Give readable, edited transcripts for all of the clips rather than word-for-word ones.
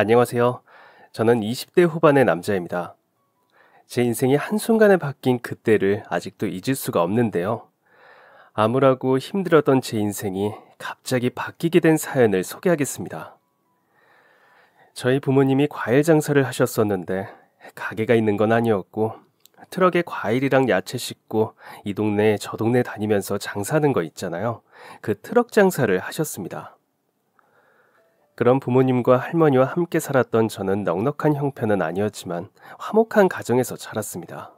안녕하세요. 저는 20대 후반의 남자입니다. 제 인생이 한순간에 바뀐 그때를 아직도 잊을 수가 없는데요. 암울하고 힘들었던 제 인생이 갑자기 바뀌게 된 사연을 소개하겠습니다. 저희 부모님이 과일 장사를 하셨었는데 가게가 있는 건 아니었고 트럭에 과일이랑 야채 싣고 이 동네 저 동네 다니면서 장사하는 거 있잖아요. 그 트럭 장사를 하셨습니다. 그런 부모님과 할머니와 함께 살았던 저는 넉넉한 형편은 아니었지만 화목한 가정에서 자랐습니다.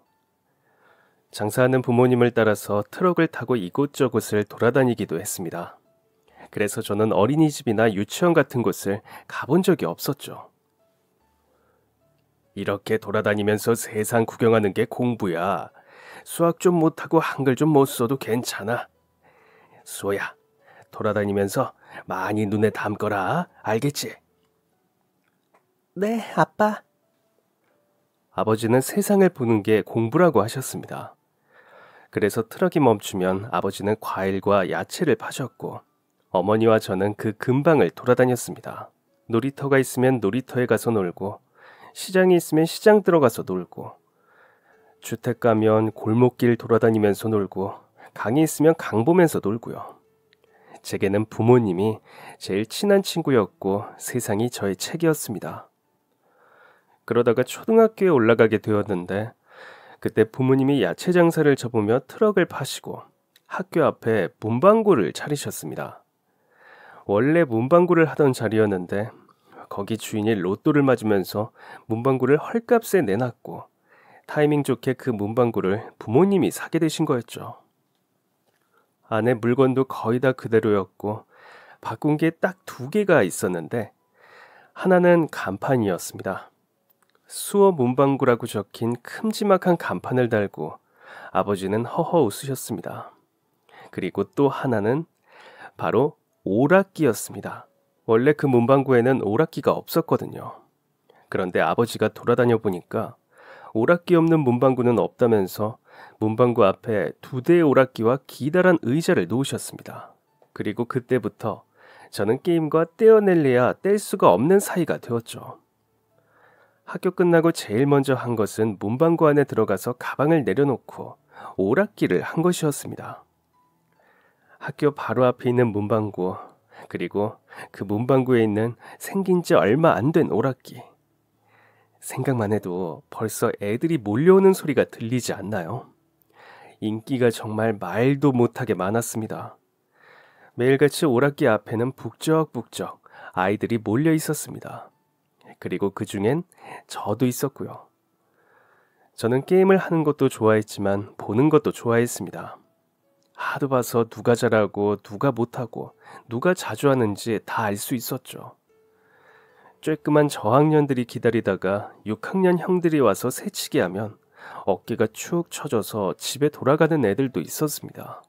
장사하는 부모님을 따라서 트럭을 타고 이곳저곳을 돌아다니기도 했습니다. 그래서 저는 어린이집이나 유치원 같은 곳을 가본 적이 없었죠. 이렇게 돌아다니면서 세상 구경하는 게 공부야. 수학 좀 못하고 한글 좀 못 써도 괜찮아. 수호야, 돌아다니면서 많이 눈에 담거라. 알겠지? 네, 아빠. 아버지는 세상을 보는 게 공부라고 하셨습니다. 그래서 트럭이 멈추면 아버지는 과일과 야채를 파셨고 어머니와 저는 그 근방을 돌아다녔습니다. 놀이터가 있으면 놀이터에 가서 놀고 시장이 있으면 시장 들어가서 놀고 주택 가면 골목길 돌아다니면서 놀고 강이 있으면 강 보면서 놀고요. 제게는 부모님이 제일 친한 친구였고 세상이 저의 책이었습니다. 그러다가 초등학교에 올라가게 되었는데 그때 부모님이 야채 장사를 접으며 트럭을 파시고 학교 앞에 문방구를 차리셨습니다. 원래 문방구를 하던 자리였는데 거기 주인이 로또를 맞으면서 문방구를 헐값에 내놨고 타이밍 좋게 그 문방구를 부모님이 사게 되신 거였죠. 안에 물건도 거의 다 그대로였고 바꾼 게 딱 두 개가 있었는데 하나는 간판이었습니다. 수어 문방구라고 적힌 큼지막한 간판을 달고 아버지는 허허 웃으셨습니다. 그리고 또 하나는 바로 오락기였습니다. 원래 그 문방구에는 오락기가 없었거든요. 그런데 아버지가 돌아다녀 보니까 오락기 없는 문방구는 없다면서 문방구 앞에 2대의 오락기와 기다란 의자를 놓으셨습니다. 그리고 그때부터 저는 게임과 떼어낼래야 뗄 수가 없는 사이가 되었죠. 학교 끝나고 제일 먼저 한 것은 문방구 안에 들어가서 가방을 내려놓고 오락기를 한 것이었습니다. 학교 바로 앞에 있는 문방구, 그리고 그 문방구에 있는 생긴 지 얼마 안 된 오락기. 생각만 해도 벌써 애들이 몰려오는 소리가 들리지 않나요? 인기가 정말 말도 못하게 많았습니다. 매일같이 오락기 앞에는 북적북적 아이들이 몰려 있었습니다. 그리고 그 중엔 저도 있었고요. 저는 게임을 하는 것도 좋아했지만 보는 것도 좋아했습니다. 하도 봐서 누가 잘하고 누가 못하고 누가 자주 하는지 다 알 수 있었죠. 쬐끄만 저학년들이 기다리다가 6학년 형들이 와서 새치기 하면 어깨가 축 처져서 집에 돌아가는 애들도 있었습니다.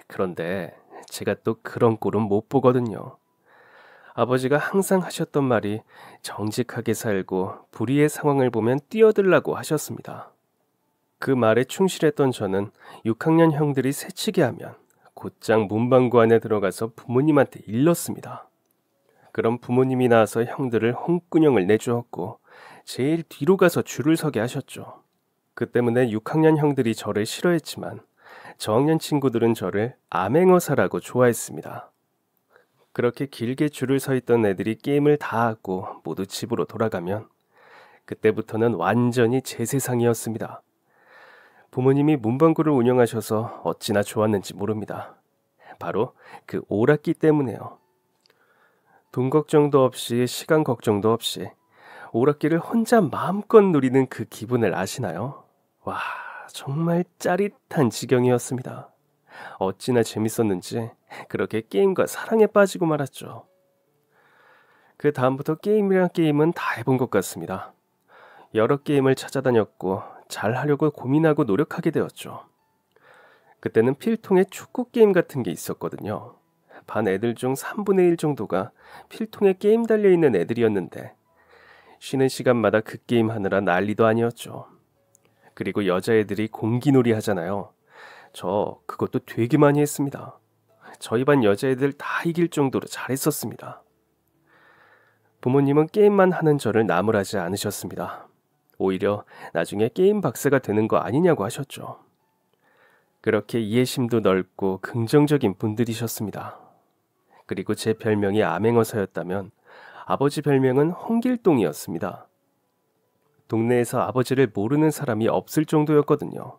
그런데 제가 또 그런 꼴은 못 보거든요. 아버지가 항상 하셨던 말이 정직하게 살고 불의의 상황을 보면 뛰어들라고 하셨습니다. 그 말에 충실했던 저는 6학년 형들이 새치기 하면 곧장 문방구 안에 들어가서 부모님한테 일렀습니다. 그럼 부모님이 나와서 형들을 홍군형을 내주었고 제일 뒤로 가서 줄을 서게 하셨죠. 그 때문에 6학년 형들이 저를 싫어했지만 저학년 친구들은 저를 암행어사라고 좋아했습니다. 그렇게 길게 줄을 서 있던 애들이 게임을 다 하고 모두 집으로 돌아가면 그때부터는 완전히 제 세상이었습니다. 부모님이 문방구를 운영하셔서 어찌나 좋았는지 모릅니다. 바로 그 오락기 때문에요. 돈 걱정도 없이 시간 걱정도 없이 오락기를 혼자 마음껏 누리는 그 기분을 아시나요? 와, 정말 짜릿한 지경이었습니다. 어찌나 재밌었는지 그렇게 게임과 사랑에 빠지고 말았죠. 그 다음부터 게임이란 게임은 다 해본 것 같습니다. 여러 게임을 찾아다녔고 잘하려고 고민하고 노력하게 되었죠. 그때는 필통에 축구 게임 같은 게 있었거든요. 반 애들 중 3분의 1 정도가 필통에 게임 달려있는 애들이었는데 쉬는 시간마다 그 게임 하느라 난리도 아니었죠. 그리고 여자애들이 공기놀이 하잖아요. 저 그것도 되게 많이 했습니다. 저희 반 여자애들 다 이길 정도로 잘했었습니다. 부모님은 게임만 하는 저를 나무라지 않으셨습니다. 오히려 나중에 게임 박사가 되는 거 아니냐고 하셨죠. 그렇게 이해심도 넓고 긍정적인 분들이셨습니다. 그리고 제 별명이 암행어사였다면 아버지 별명은 홍길동이었습니다. 동네에서 아버지를 모르는 사람이 없을 정도였거든요.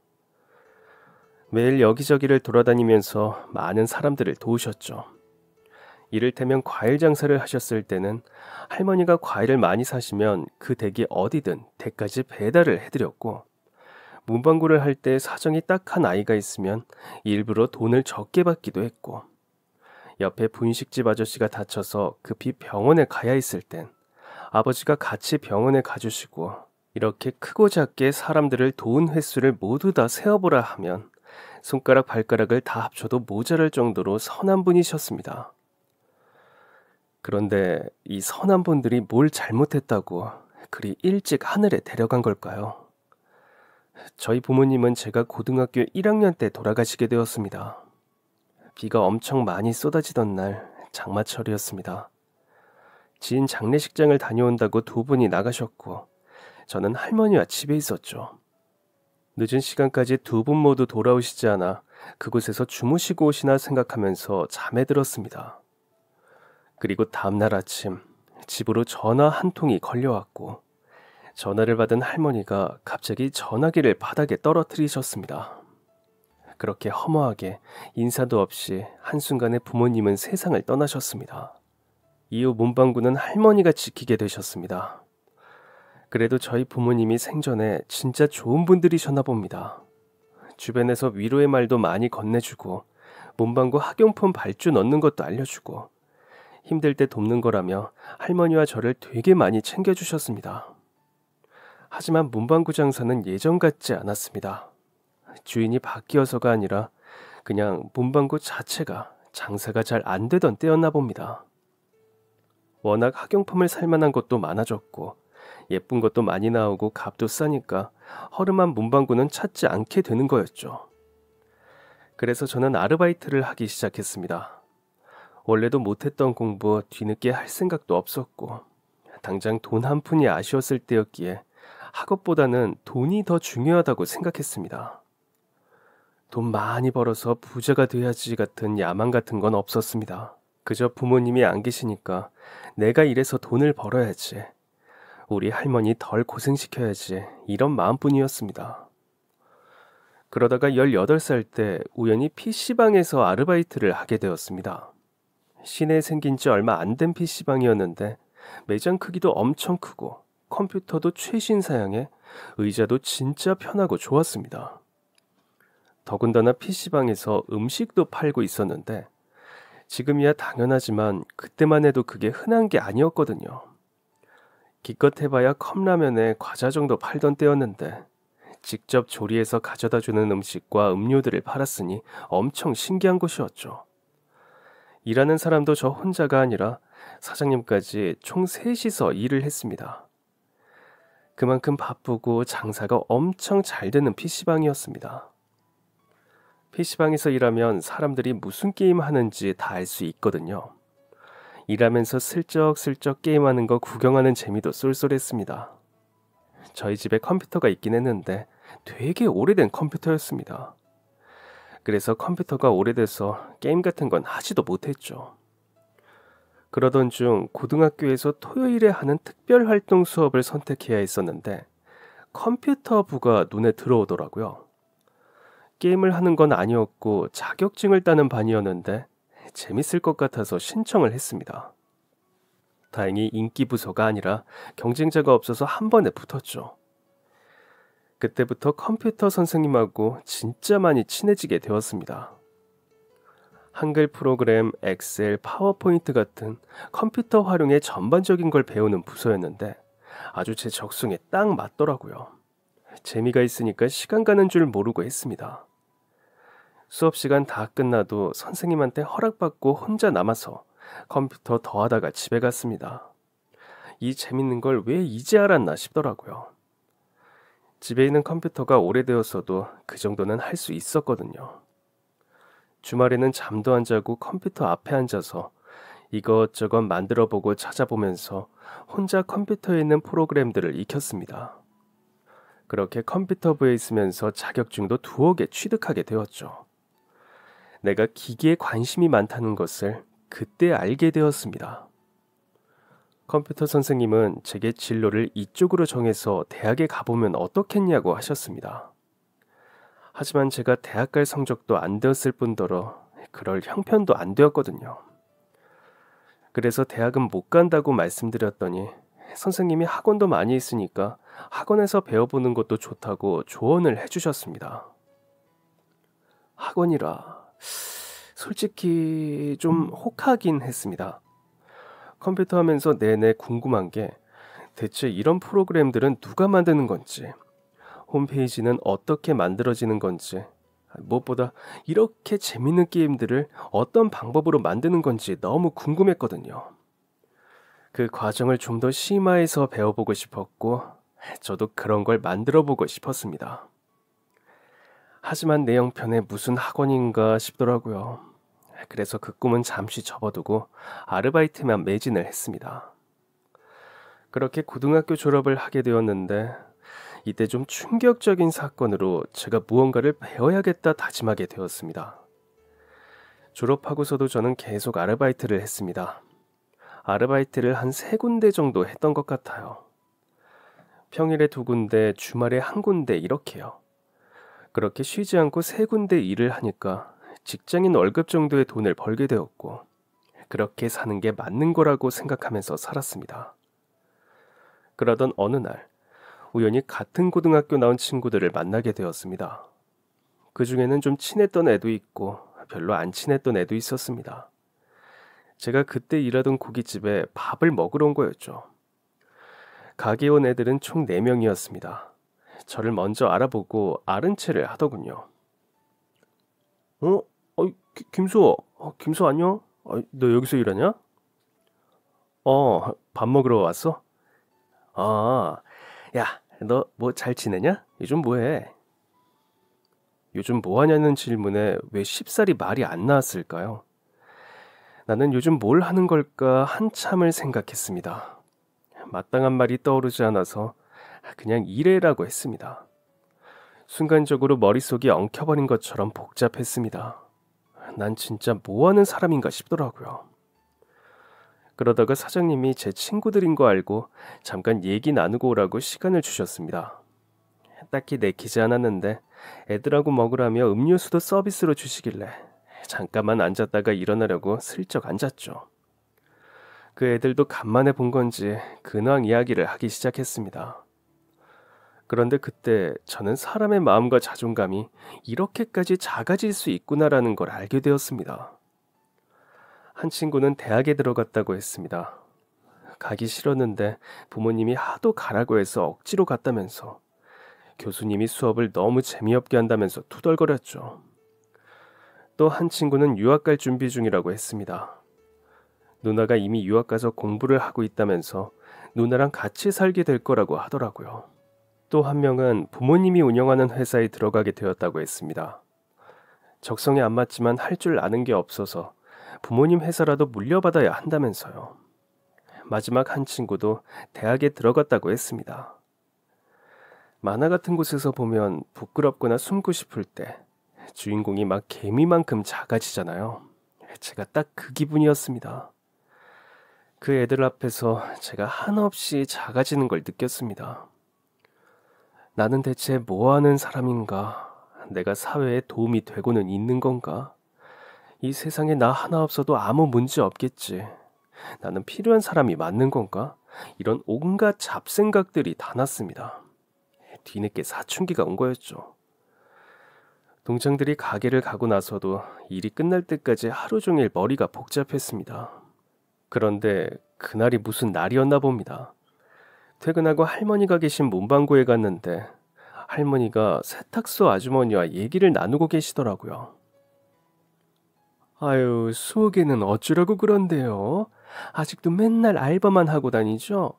매일 여기저기를 돌아다니면서 많은 사람들을 도우셨죠. 이를테면 과일 장사를 하셨을 때는 할머니가 과일을 많이 사시면 그 댁이 어디든 댁까지 배달을 해드렸고, 문방구를 할 때 사정이 딱한 아이가 있으면 일부러 돈을 적게 받기도 했고, 옆에 분식집 아저씨가 다쳐서 급히 병원에 가야 했을 땐 아버지가 같이 병원에 가주시고, 이렇게 크고 작게 사람들을 도운 횟수를 모두 다 세어보라 하면 손가락 발가락을 다 합쳐도 모자랄 정도로 선한 분이셨습니다. 그런데 이 선한 분들이 뭘 잘못했다고 그리 일찍 하늘에 데려간 걸까요? 저희 부모님은 제가 고등학교 1학년 때 돌아가시게 되었습니다. 비가 엄청 많이 쏟아지던 날 장마철이었습니다. 지인 장례식장을 다녀온다고 두 분이 나가셨고 저는 할머니와 집에 있었죠. 늦은 시간까지 두 분 모두 돌아오시지 않아 그곳에서 주무시고 오시나 생각하면서 잠에 들었습니다. 그리고 다음날 아침 집으로 전화 한 통이 걸려왔고 전화를 받은 할머니가 갑자기 전화기를 바닥에 떨어뜨리셨습니다. 그렇게 허무하게 인사도 없이 한순간에 부모님은 세상을 떠나셨습니다. 이후 문방구는 할머니가 지키게 되셨습니다. 그래도 저희 부모님이 생전에 진짜 좋은 분들이셨나 봅니다. 주변에서 위로의 말도 많이 건네주고 문방구 학용품 발주 넣는 것도 알려주고 힘들 때 돕는 거라며 할머니와 저를 되게 많이 챙겨주셨습니다. 하지만 문방구 장사는 예전 같지 않았습니다. 주인이 바뀌어서가 아니라 그냥 문방구 자체가 장사가 잘 안 되던 때였나 봅니다. 워낙 학용품을 살 만한 것도 많아졌고 예쁜 것도 많이 나오고 값도 싸니까 허름한 문방구는 찾지 않게 되는 거였죠. 그래서 저는 아르바이트를 하기 시작했습니다. 원래도 못했던 공부 뒤늦게 할 생각도 없었고 당장 돈 한 푼이 아쉬웠을 때였기에 학업보다는 돈이 더 중요하다고 생각했습니다. 돈 많이 벌어서 부자가 돼야지 같은 야망 같은 건 없었습니다. 그저 부모님이 안 계시니까 내가 일해서 돈을 벌어야지, 우리 할머니 덜 고생시켜야지, 이런 마음뿐이었습니다. 그러다가 18살 때 우연히 PC방에서 아르바이트를 하게 되었습니다. 시내에 생긴 지 얼마 안 된 PC방이었는데 매장 크기도 엄청 크고 컴퓨터도 최신 사양에 의자도 진짜 편하고 좋았습니다. 더군다나 PC방에서 음식도 팔고 있었는데 지금이야 당연하지만 그때만 해도 그게 흔한 게 아니었거든요. 기껏 해봐야 컵라면에 과자 정도 팔던 때였는데 직접 조리해서 가져다주는 음식과 음료들을 팔았으니 엄청 신기한 곳이었죠. 일하는 사람도 저 혼자가 아니라 사장님까지 총 3이서 일을 했습니다. 그만큼 바쁘고 장사가 엄청 잘 되는 PC방이었습니다. PC방에서 일하면 사람들이 무슨 게임 하는지 다 알 수 있거든요. 일하면서 슬쩍슬쩍 게임하는 거 구경하는 재미도 쏠쏠했습니다. 저희 집에 컴퓨터가 있긴 했는데 되게 오래된 컴퓨터였습니다. 그래서 컴퓨터가 오래돼서 게임 같은 건 하지도 못했죠. 그러던 중 고등학교에서 토요일에 하는 특별활동 수업을 선택해야 했었는데 컴퓨터부가 눈에 들어오더라고요. 게임을 하는 건 아니었고 자격증을 따는 반이었는데 재밌을 것 같아서 신청을 했습니다. 다행히 인기 부서가 아니라 경쟁자가 없어서 한 번에 붙었죠. 그때부터 컴퓨터 선생님하고 진짜 많이 친해지게 되었습니다. 한글 프로그램, 엑셀, 파워포인트 같은 컴퓨터 활용의 전반적인 걸 배우는 부서였는데 아주 제 적성에 딱 맞더라고요. 재미가 있으니까 시간 가는 줄 모르고 했습니다. 수업 시간 다 끝나도 선생님한테 허락받고 혼자 남아서 컴퓨터 더 하다가 집에 갔습니다. 이 재밌는 걸 왜 이제 알았나 싶더라고요. 집에 있는 컴퓨터가 오래되었어도 그 정도는 할 수 있었거든요. 주말에는 잠도 안 자고 컴퓨터 앞에 앉아서 이것저것 만들어보고 찾아보면서 혼자 컴퓨터에 있는 프로그램들을 익혔습니다. 그렇게 컴퓨터부에 있으면서 자격증도 2개 취득하게 되었죠. 내가 기기에 관심이 많다는 것을 그때 알게 되었습니다. 컴퓨터 선생님은 제게 진로를 이쪽으로 정해서 대학에 가보면 어떻겠냐고 하셨습니다. 하지만 제가 대학 갈 성적도 안 되었을 뿐더러 그럴 형편도 안 되었거든요. 그래서 대학은 못 간다고 말씀드렸더니 선생님이 학원도 많이 있으니까 학원에서 배워보는 것도 좋다고 조언을 해주셨습니다. 학원이라 솔직히 좀 혹하긴 했습니다. 컴퓨터 하면서 내내 궁금한 게 대체 이런 프로그램들은 누가 만드는 건지, 홈페이지는 어떻게 만들어지는 건지, 무엇보다 이렇게 재밌는 게임들을 어떤 방법으로 만드는 건지 너무 궁금했거든요. 그 과정을 좀 더 심화해서 배워보고 싶었고 저도 그런 걸 만들어보고 싶었습니다. 하지만 내 형편에 무슨 학원인가 싶더라고요. 그래서 그 꿈은 잠시 접어두고 아르바이트만 매진을 했습니다. 그렇게 고등학교 졸업을 하게 되었는데 이때 좀 충격적인 사건으로 제가 무언가를 배워야겠다 다짐하게 되었습니다. 졸업하고서도 저는 계속 아르바이트를 했습니다. 아르바이트를 한 3군데 정도 했던 것 같아요. 평일에 2군데, 주말에 1군데 이렇게요. 그렇게 쉬지 않고 3군데 일을 하니까 직장인 월급 정도의 돈을 벌게 되었고 그렇게 사는 게 맞는 거라고 생각하면서 살았습니다. 그러던 어느 날 우연히 같은 고등학교 나온 친구들을 만나게 되었습니다. 그 중에는 좀 친했던 애도 있고 별로 안 친했던 애도 있었습니다. 제가 그때 일하던 고깃집에 밥을 먹으러 온 거였죠. 가게에 온 애들은 총 4명이었습니다. 저를 먼저 알아보고 아른 체를 하더군요. 김수호, 김수호 안녕? 너 여기서 일하냐? 밥 먹으러 왔어? 야, 너 뭐 잘 지내냐? 요즘 뭐해? 요즘 뭐하냐는 질문에 왜 쉽사리 말이 안 나왔을까요? 나는 요즘 뭘 하는 걸까 한참을 생각했습니다. 마땅한 말이 떠오르지 않아서 그냥 일해라고 했습니다. 순간적으로 머릿속이 엉켜버린 것처럼 복잡했습니다. 난 진짜 뭐하는 사람인가 싶더라고요. 그러다가 사장님이 제 친구들인 거 알고 잠깐 얘기 나누고 오라고 시간을 주셨습니다. 딱히 내키지 않았는데 애들하고 먹으라며 음료수도 서비스로 주시길래 잠깐만 앉았다가 일어나려고 슬쩍 앉았죠. 그 애들도 간만에 본 건지 근황 이야기를 하기 시작했습니다. 그런데 그때 저는 사람의 마음과 자존감이 이렇게까지 작아질 수 있구나라는 걸 알게 되었습니다. 한 친구는 대학에 들어갔다고 했습니다. 가기 싫었는데 부모님이 하도 가라고 해서 억지로 갔다면서 교수님이 수업을 너무 재미없게 한다면서 투덜거렸죠. 또 한 친구는 유학 갈 준비 중이라고 했습니다. 누나가 이미 유학 가서 공부를 하고 있다면서 누나랑 같이 살게 될 거라고 하더라고요. 또 한 명은 부모님이 운영하는 회사에 들어가게 되었다고 했습니다. 적성에 안 맞지만 할 줄 아는 게 없어서 부모님 회사라도 물려받아야 한다면서요. 마지막 한 친구도 대학에 들어갔다고 했습니다. 만화 같은 곳에서 보면 부끄럽거나 숨고 싶을 때 주인공이 막 개미만큼 작아지잖아요. 제가 딱 그 기분이었습니다. 그 애들 앞에서 제가 한없이 작아지는 걸 느꼈습니다. 나는 대체 뭐하는 사람인가? 내가 사회에 도움이 되고는 있는 건가? 이 세상에 나 하나 없어도 아무 문제 없겠지. 나는 필요한 사람이 맞는 건가? 이런 온갖 잡생각들이 다 났습니다. 뒤늦게 사춘기가 온 거였죠. 동창들이 가게를 가고 나서도 일이 끝날 때까지 하루 종일 머리가 복잡했습니다. 그런데 그날이 무슨 날이었나 봅니다. 퇴근하고 할머니가 계신 문방구에 갔는데 할머니가 세탁소 아주머니와 얘기를 나누고 계시더라고요. 아유, 수호개는 어쩌라고 그런데요? 아직도 맨날 알바만 하고 다니죠?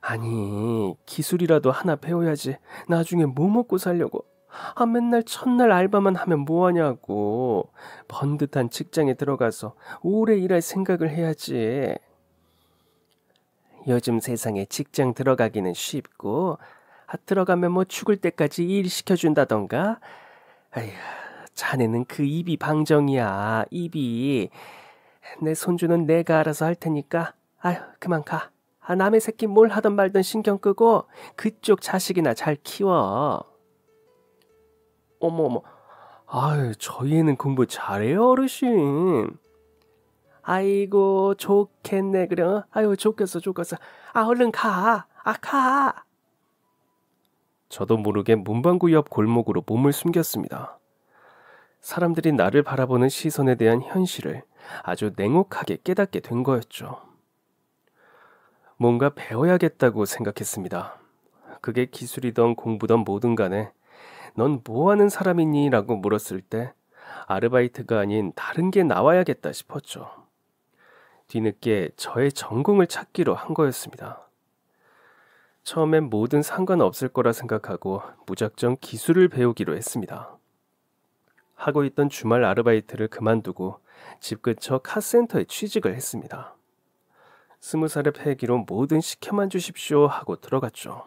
아니, 기술이라도 하나 배워야지. 나중에 뭐 먹고 살려고. 맨날 첫날 알바만 하면 뭐하냐고. 번듯한 직장에 들어가서 오래 일할 생각을 해야지. 요즘 세상에 직장 들어가기는 쉽고, 들어가면 뭐 죽을 때까지 일 시켜준다던가. 아휴, 자네는 그 입이 방정이야, 입이. 내 손주는 내가 알아서 할 테니까 아휴 그만 가. 남의 새끼 뭘 하든 말든 신경 끄고 그쪽 자식이나 잘 키워. 어머, 아유, 저희 애는 공부 잘해요, 어르신. 아이고, 좋겠네, 그래. 아유, 좋겠어. 얼른 가. 가. 저도 모르게 문방구 옆 골목으로 몸을 숨겼습니다. 사람들이 나를 바라보는 시선에 대한 현실을 아주 냉혹하게 깨닫게 된 거였죠. 뭔가 배워야겠다고 생각했습니다. 그게 기술이던 공부던 뭐든 간에 넌 뭐하는 사람이니? 라고 물었을 때 아르바이트가 아닌 다른 게 나와야겠다 싶었죠. 뒤늦게 저의 전공을 찾기로 한 거였습니다. 처음엔 뭐든 상관없을 거라 생각하고 무작정 기술을 배우기로 했습니다. 하고 있던 주말 아르바이트를 그만두고 집 근처 카센터에 취직을 했습니다. 20살의 패기로 뭐든 시켜만 주십시오 하고 들어갔죠.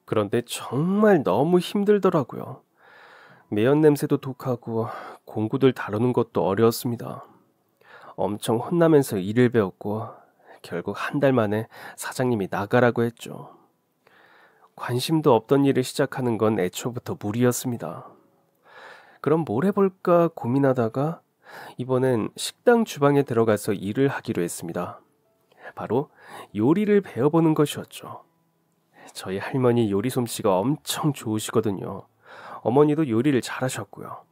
그런데 정말 너무 힘들더라고요. 매연 냄새도 독하고 공구들 다루는 것도 어려웠습니다. 엄청 혼나면서 일을 배웠고 결국 한 달 만에 사장님이 나가라고 했죠. 관심도 없던 일을 시작하는 건 애초부터 무리였습니다. 그럼 뭘 해볼까 고민하다가 이번엔 식당 주방에 들어가서 일을 하기로 했습니다. 바로 요리를 배워보는 것이었죠. 저희 할머니 요리 솜씨가 엄청 좋으시거든요. 어머니도 요리를 잘하셨고요.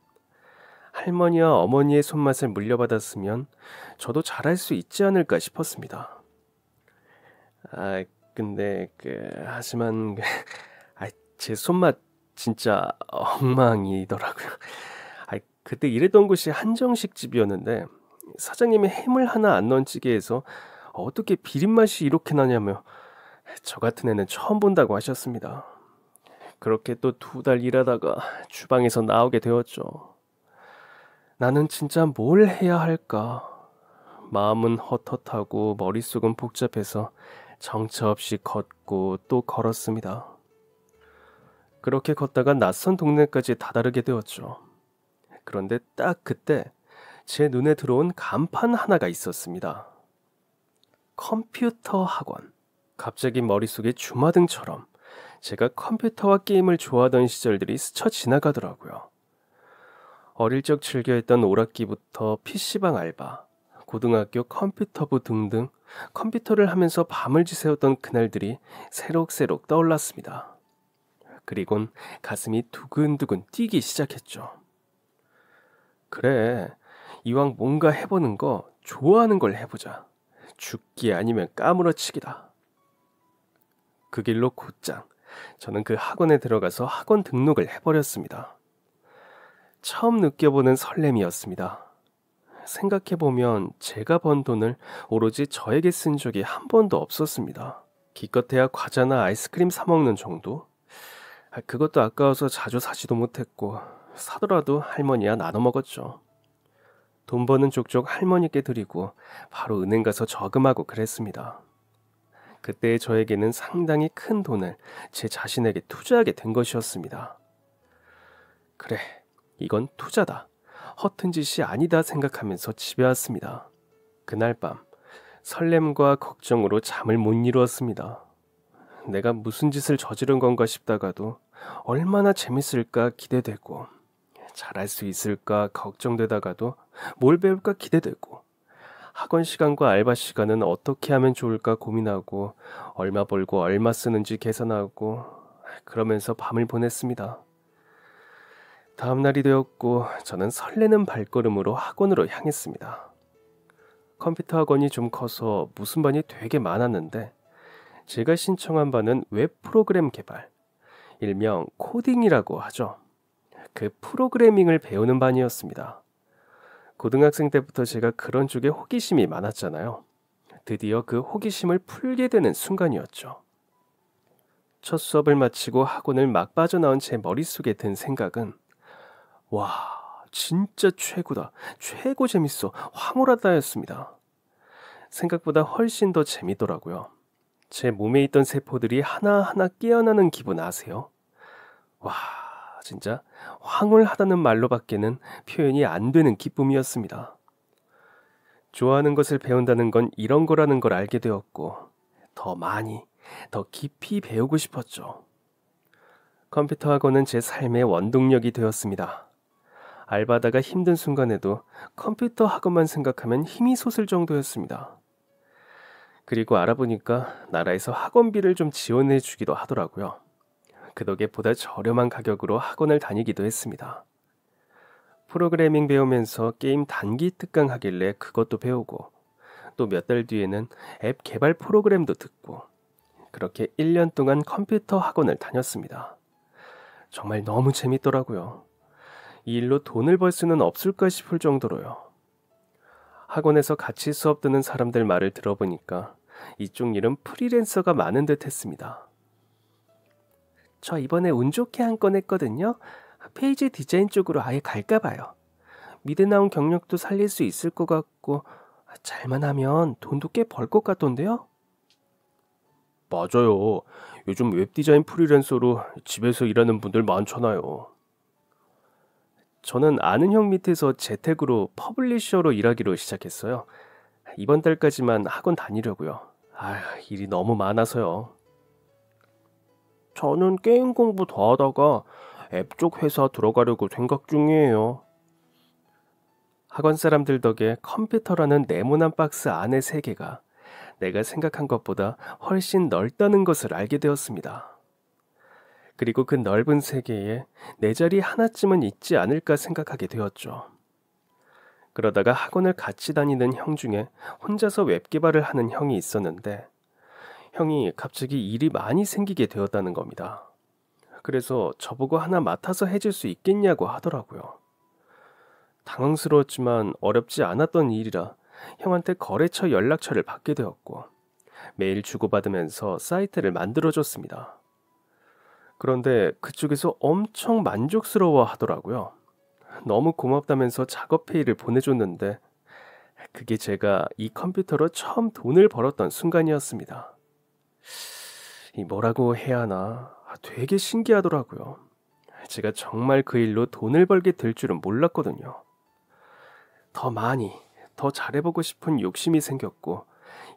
할머니와 어머니의 손맛을 물려받았으면 저도 잘할 수 있지 않을까 싶었습니다. 근데 하지만 제 손맛 진짜 엉망이더라고요. 그때 일했던 곳이 한정식 집이었는데 사장님이 햄을 하나 안 넣은 찌개에서 어떻게 비린맛이 이렇게 나냐며 저 같은 애는 처음 본다고 하셨습니다. 그렇게 또 2달 일하다가 주방에서 나오게 되었죠. 나는 진짜 뭘 해야 할까? 마음은 헛헛하고 머릿속은 복잡해서 정처 없이 걷고 또 걸었습니다. 그렇게 걷다가 낯선 동네까지 다다르게 되었죠. 그런데 딱 그때 제 눈에 들어온 간판 하나가 있었습니다. 컴퓨터 학원. 갑자기 머릿속에 주마등처럼 제가 컴퓨터와 게임을 좋아하던 시절들이 스쳐 지나가더라고요. 어릴 적 즐겨했던 오락기부터 PC방 알바, 고등학교 컴퓨터부 등등 컴퓨터를 하면서 밤을 지새웠던 그날들이 새록새록 떠올랐습니다. 그리곤 가슴이 두근두근 뛰기 시작했죠. 그래, 이왕 뭔가 해보는 거 좋아하는 걸 해보자. 죽기 아니면 까무러치기다. 그 길로 곧장 저는 그 학원에 들어가서 학원 등록을 해버렸습니다. 처음 느껴보는 설렘이었습니다. 생각해보면 제가 번 돈을 오로지 저에게 쓴 적이 한 번도 없었습니다. 기껏해야 과자나 아이스크림 사 먹는 정도? 그것도 아까워서 자주 사지도 못했고 사더라도 할머니와 나눠 먹었죠. 돈 버는 족족 할머니께 드리고 바로 은행 가서 저금하고 그랬습니다. 그때의 저에게는 상당히 큰 돈을 제 자신에게 투자하게 된 것이었습니다. 그래, 이건 투자다. 허튼 짓이 아니다 생각하면서 집에 왔습니다. 그날 밤 설렘과 걱정으로 잠을 못 이루었습니다. 내가 무슨 짓을 저지른 건가 싶다가도 얼마나 재밌을까 기대되고 잘할 수 있을까 걱정되다가도 뭘 배울까 기대되고 학원 시간과 알바 시간은 어떻게 하면 좋을까 고민하고 얼마 벌고 얼마 쓰는지 계산하고 그러면서 밤을 보냈습니다. 다음 날이 되었고 저는 설레는 발걸음으로 학원으로 향했습니다. 컴퓨터 학원이 좀 커서 무슨 반이 되게 많았는데 제가 신청한 반은 웹 프로그램 개발, 일명 코딩이라고 하죠. 그 프로그래밍을 배우는 반이었습니다. 고등학생 때부터 제가 그런 쪽에 호기심이 많았잖아요. 드디어 그 호기심을 풀게 되는 순간이었죠. 첫 수업을 마치고 학원을 막 빠져나온 제 머릿속에 든 생각은 와, 진짜 최고다. 최고 재밌어. 황홀하다였습니다. 생각보다 훨씬 더 재밌더라고요. 제 몸에 있던 세포들이 하나하나 깨어나는 기분 아세요? 와, 진짜 황홀하다는 말로밖에는 표현이 안 되는 기쁨이었습니다. 좋아하는 것을 배운다는 건 이런 거라는 걸 알게 되었고 더 많이, 더 깊이 배우고 싶었죠. 컴퓨터 학원은 제 삶의 원동력이 되었습니다. 알바다가 힘든 순간에도 컴퓨터 학원만 생각하면 힘이 솟을 정도였습니다. 그리고 알아보니까 나라에서 학원비를 좀 지원해 주기도 하더라고요. 그 덕에 보다 저렴한 가격으로 학원을 다니기도 했습니다. 프로그래밍 배우면서 게임 단기 특강 하길래 그것도 배우고 또 몇 달 뒤에는 앱 개발 프로그램도 듣고 그렇게 1년 동안 컴퓨터 학원을 다녔습니다. 정말 너무 재밌더라고요. 이 일로 돈을 벌 수는 없을까 싶을 정도로요. 학원에서 같이 수업 듣는 사람들 말을 들어보니까 이쪽 일은 프리랜서가 많은 듯 했습니다. 저 이번에 운 좋게 한 건 했거든요. 페이지 디자인 쪽으로 아예 갈까 봐요. 미대 나온 경력도 살릴 수 있을 것 같고 잘만 하면 돈도 꽤 벌 것 같던데요? 맞아요. 요즘 웹디자인 프리랜서로 집에서 일하는 분들 많잖아요. 저는 아는 형 밑에서 재택으로 퍼블리셔로 일하기로 시작했어요. 이번 달까지만 학원 다니려고요. 일이 너무 많아서요. 저는 게임 공부 더 하다가 앱 쪽 회사 들어가려고 생각 중이에요. 학원 사람들 덕에 컴퓨터라는 네모난 박스 안의 세계가 내가 생각한 것보다 훨씬 넓다는 것을 알게 되었습니다. 그리고 그 넓은 세계에 내 자리 하나쯤은 있지 않을까 생각하게 되었죠. 그러다가 학원을 같이 다니는 형 중에 혼자서 웹 개발을 하는 형이 있었는데 형이 갑자기 일이 많이 생기게 되었다는 겁니다. 그래서 저보고 하나 맡아서 해줄 수 있겠냐고 하더라고요. 당황스러웠지만 어렵지 않았던 일이라 형한테 거래처 연락처를 받게 되었고 메일 주고받으면서 사이트를 만들어줬습니다. 그런데 그쪽에서 엄청 만족스러워 하더라고요. 너무 고맙다면서 작업 회의를 보내줬는데 그게 제가 이 컴퓨터로 처음 돈을 벌었던 순간이었습니다. 이 뭐라고 해야 하나 되게 신기하더라고요. 제가 정말 그 일로 돈을 벌게 될 줄은 몰랐거든요. 더 많이, 더 잘해보고 싶은 욕심이 생겼고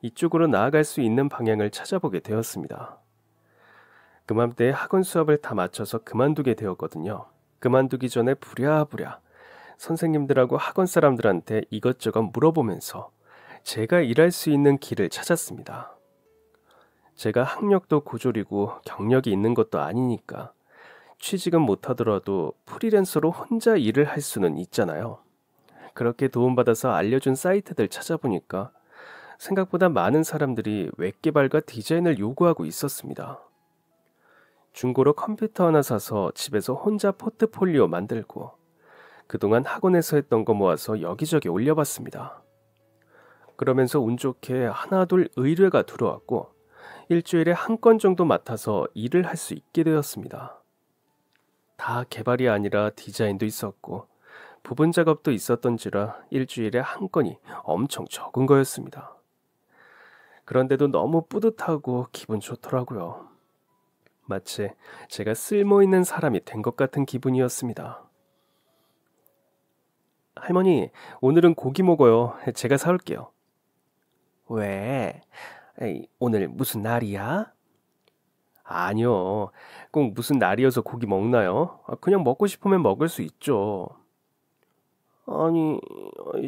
이쪽으로 나아갈 수 있는 방향을 찾아보게 되었습니다. 그맘때 학원 수업을 다 마쳐서 그만두게 되었거든요. 그만두기 전에 부랴부랴 선생님들하고 학원 사람들한테 이것저것 물어보면서 제가 일할 수 있는 길을 찾았습니다. 제가 학력도 고졸이고 경력이 있는 것도 아니니까 취직은 못하더라도 프리랜서로 혼자 일을 할 수는 있잖아요. 그렇게 도움받아서 알려준 사이트들 찾아보니까 생각보다 많은 사람들이 웹 개발과 디자인을 요구하고 있었습니다. 중고로 컴퓨터 하나 사서 집에서 혼자 포트폴리오 만들고 그동안 학원에서 했던 거 모아서 여기저기 올려봤습니다. 그러면서 운 좋게 하나둘 의뢰가 들어왔고 일주일에 한 건 정도 맡아서 일을 할 수 있게 되었습니다. 다 개발이 아니라 디자인도 있었고 부분 작업도 있었던지라 일주일에 한 건이 엄청 적은 거였습니다. 그런데도 너무 뿌듯하고 기분 좋더라고요. 마치 제가 쓸모있는 사람이 된 것 같은 기분이었습니다. 할머니, 오늘은 고기 먹어요. 제가 사올게요. 왜? 에이, 오늘 무슨 날이야? 아니요. 꼭 무슨 날이어서 고기 먹나요? 그냥 먹고 싶으면 먹을 수 있죠. 아니,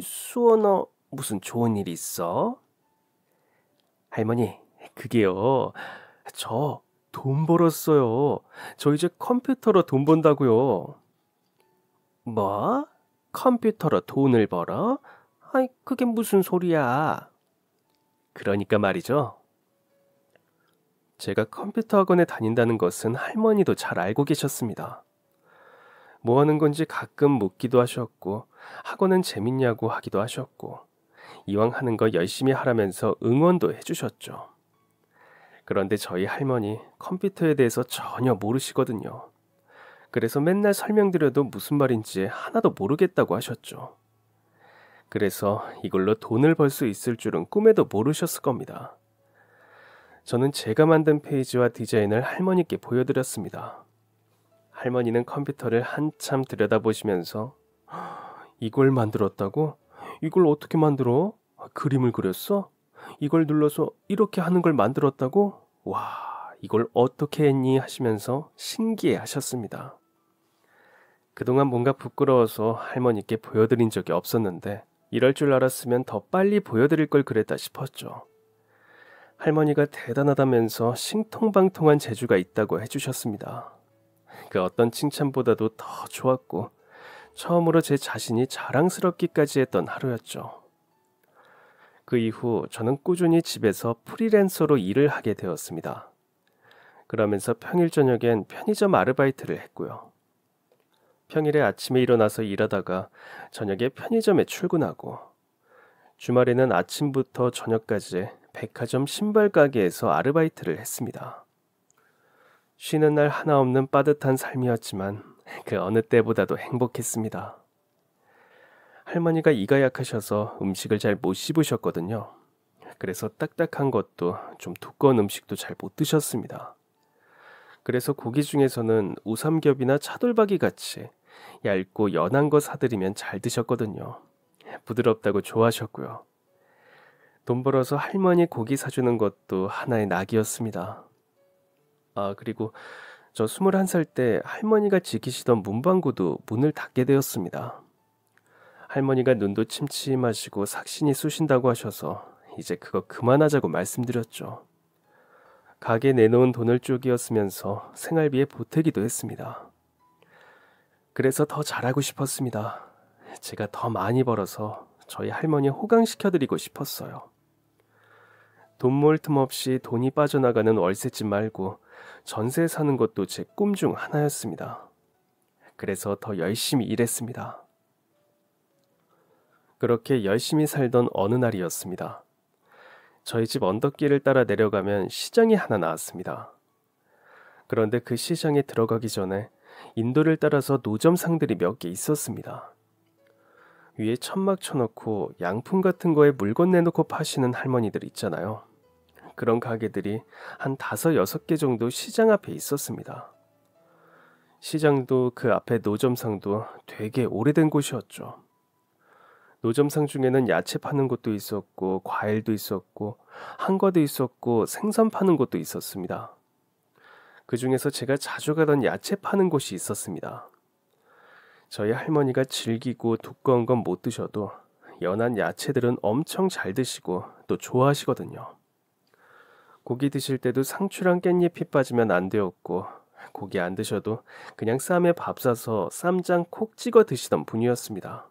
수원아, 무슨 좋은 일 있어? 할머니, 그게요. 저 돈 벌었어요. 저 이제 컴퓨터로 돈 번다고요. 뭐? 컴퓨터로 돈을 벌어? 아이, 그게 무슨 소리야? 그러니까 말이죠. 제가 컴퓨터 학원에 다닌다는 것은 할머니도 잘 알고 계셨습니다. 뭐 하는 건지 가끔 묻기도 하셨고 학원은 재밌냐고 하기도 하셨고 이왕 하는 거 열심히 하라면서 응원도 해주셨죠. 그런데 저희 할머니 컴퓨터에 대해서 전혀 모르시거든요. 그래서 맨날 설명드려도 무슨 말인지 하나도 모르겠다고 하셨죠. 그래서 이걸로 돈을 벌 수 있을 줄은 꿈에도 모르셨을 겁니다. 저는 제가 만든 페이지와 디자인을 할머니께 보여드렸습니다. 할머니는 컴퓨터를 한참 들여다보시면서 이걸 만들었다고? 이걸 어떻게 만들어? 그림을 그렸어? 이걸 눌러서 이렇게 하는 걸 만들었다고? 와, 이걸 어떻게 했니? 하시면서 신기해 하셨습니다. 그동안 뭔가 부끄러워서 할머니께 보여드린 적이 없었는데 이럴 줄 알았으면 더 빨리 보여드릴 걸 그랬다 싶었죠. 할머니가 대단하다면서 신통방통한 재주가 있다고 해주셨습니다. 그 어떤 칭찬보다도 더 좋았고 처음으로 제 자신이 자랑스럽기까지 했던 하루였죠. 그 이후 저는 꾸준히 집에서 프리랜서로 일을 하게 되었습니다. 그러면서 평일 저녁엔 편의점 아르바이트를 했고요. 평일에 아침에 일어나서 일하다가 저녁에 편의점에 출근하고 주말에는 아침부터 저녁까지 백화점 신발 가게에서 아르바이트를 했습니다. 쉬는 날 하나 없는 빠듯한 삶이었지만 그 어느 때보다도 행복했습니다. 할머니가 이가 약하셔서 음식을 잘 못 씹으셨거든요. 그래서 딱딱한 것도 좀 두꺼운 음식도 잘 못 드셨습니다. 그래서 고기 중에서는 우삼겹이나 차돌박이 같이 얇고 연한 거 사드리면 잘 드셨거든요. 부드럽다고 좋아하셨고요. 돈 벌어서 할머니 고기 사주는 것도 하나의 낙이었습니다. 그리고 저 21살 때 할머니가 지키시던 문방구도 문을 닫게 되었습니다. 할머니가 눈도 침침하시고 삭신이 쑤신다고 하셔서 이제 그거 그만하자고 말씀드렸죠. 가게 내놓은 돈을 쪼개었으면서 생활비에 보태기도 했습니다. 그래서 더 잘하고 싶었습니다. 제가 더 많이 벌어서 저희 할머니 호강시켜드리고 싶었어요. 돈 모을 틈 없이 돈이 빠져나가는 월세집 말고 전세 사는 것도 제 꿈 중 하나였습니다. 그래서 더 열심히 일했습니다. 그렇게 열심히 살던 어느 날이었습니다. 저희 집 언덕길을 따라 내려가면 시장이 하나 나왔습니다. 그런데 그 시장에 들어가기 전에 인도를 따라서 노점상들이 몇 개 있었습니다. 위에 천막 쳐놓고 양품 같은 거에 물건 내놓고 파시는 할머니들 있잖아요. 그런 가게들이 한 5, 6개 정도 시장 앞에 있었습니다. 시장도 그 앞에 노점상도 되게 오래된 곳이었죠. 노점상 중에는 야채 파는 곳도 있었고 과일도 있었고 한과도 있었고 생선 파는 곳도 있었습니다. 그 중에서 제가 자주 가던 야채 파는 곳이 있었습니다. 저희 할머니가 질기고 두꺼운 건 못 드셔도 연한 야채들은 엄청 잘 드시고 또 좋아하시거든요. 고기 드실 때도 상추랑 깻잎이 빠지면 안 되었고 고기 안 드셔도 그냥 쌈에 밥 싸서 쌈장 콕 찍어 드시던 분이었습니다.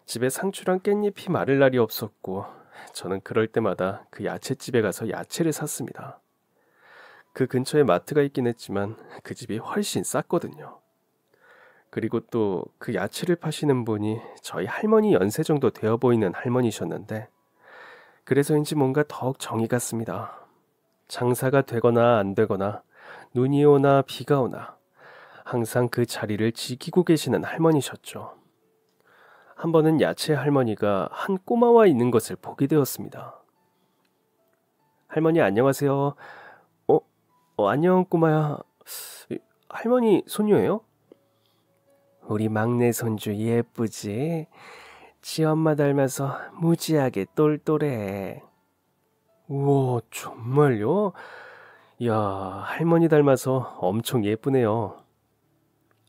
집에 상추랑 깻잎이 마를 날이 없었고 저는 그럴 때마다 그 야채집에 가서 야채를 샀습니다. 그 근처에 마트가 있긴 했지만 그 집이 훨씬 쌌거든요. 그리고 또 그 야채를 파시는 분이 저희 할머니 연세 정도 되어 보이는 할머니셨는데 그래서인지 뭔가 더욱 정이 갔습니다. 장사가 되거나 안 되거나 눈이 오나 비가 오나 항상 그 자리를 지키고 계시는 할머니셨죠. 한 번은 야채 할머니가 한 꼬마와 있는 것을 보게 되었습니다. 할머니 안녕하세요. 안녕 꼬마야. 할머니 손녀예요? 우리 막내 손주 예쁘지? 지 엄마 닮아서 무지하게 똘똘해. 우와 정말요? 야 할머니 닮아서 엄청 예쁘네요.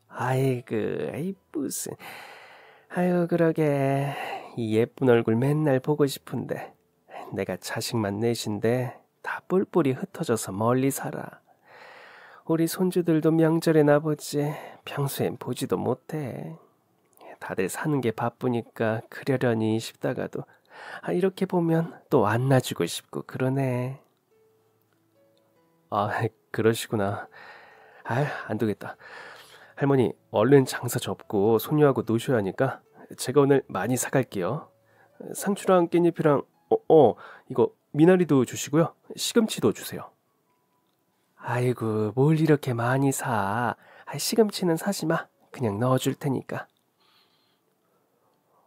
아이고 무슨 아유 그러게 이 예쁜 얼굴 맨날 보고 싶은데 내가 자식만 넷인데 다 뿔뿔이 흩어져서 멀리 살아. 우리 손주들도 명절에 나보지 평소엔 보지도 못해. 다들 사는 게 바쁘니까 그러려니 싶다가도 이렇게 보면 또 안 놔주고 싶고 그러네. 그러시구나. 안 되겠다. 할머니 얼른 장사 접고 손녀하고 노셔야 하니까 제가 오늘 많이 사갈게요. 상추랑 깻잎이랑 이거 미나리도 주시고요. 시금치도 주세요. 아이고, 뭘 이렇게 많이 사. 시금치는 사지 마. 그냥 넣어줄 테니까.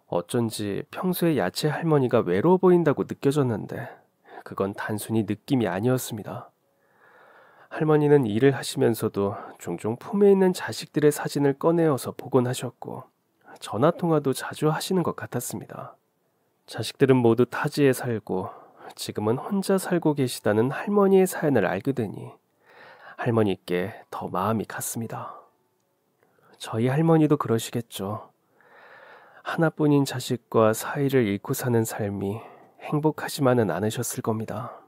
어쩐지 평소에 야채 할머니가 외로워 보인다고 느껴졌는데 그건 단순히 느낌이 아니었습니다. 할머니는 일을 하시면서도 종종 품에 있는 자식들의 사진을 꺼내어서 보곤 하셨고 전화통화도 자주 하시는 것 같았습니다. 자식들은 모두 타지에 살고 지금은 혼자 살고 계시다는 할머니의 사연을 알게 되니 할머니께 더 마음이 갔습니다. 저희 할머니도 그러시겠죠. 하나뿐인 자식과 사이를 잃고 사는 삶이 행복하지만은 않으셨을 겁니다.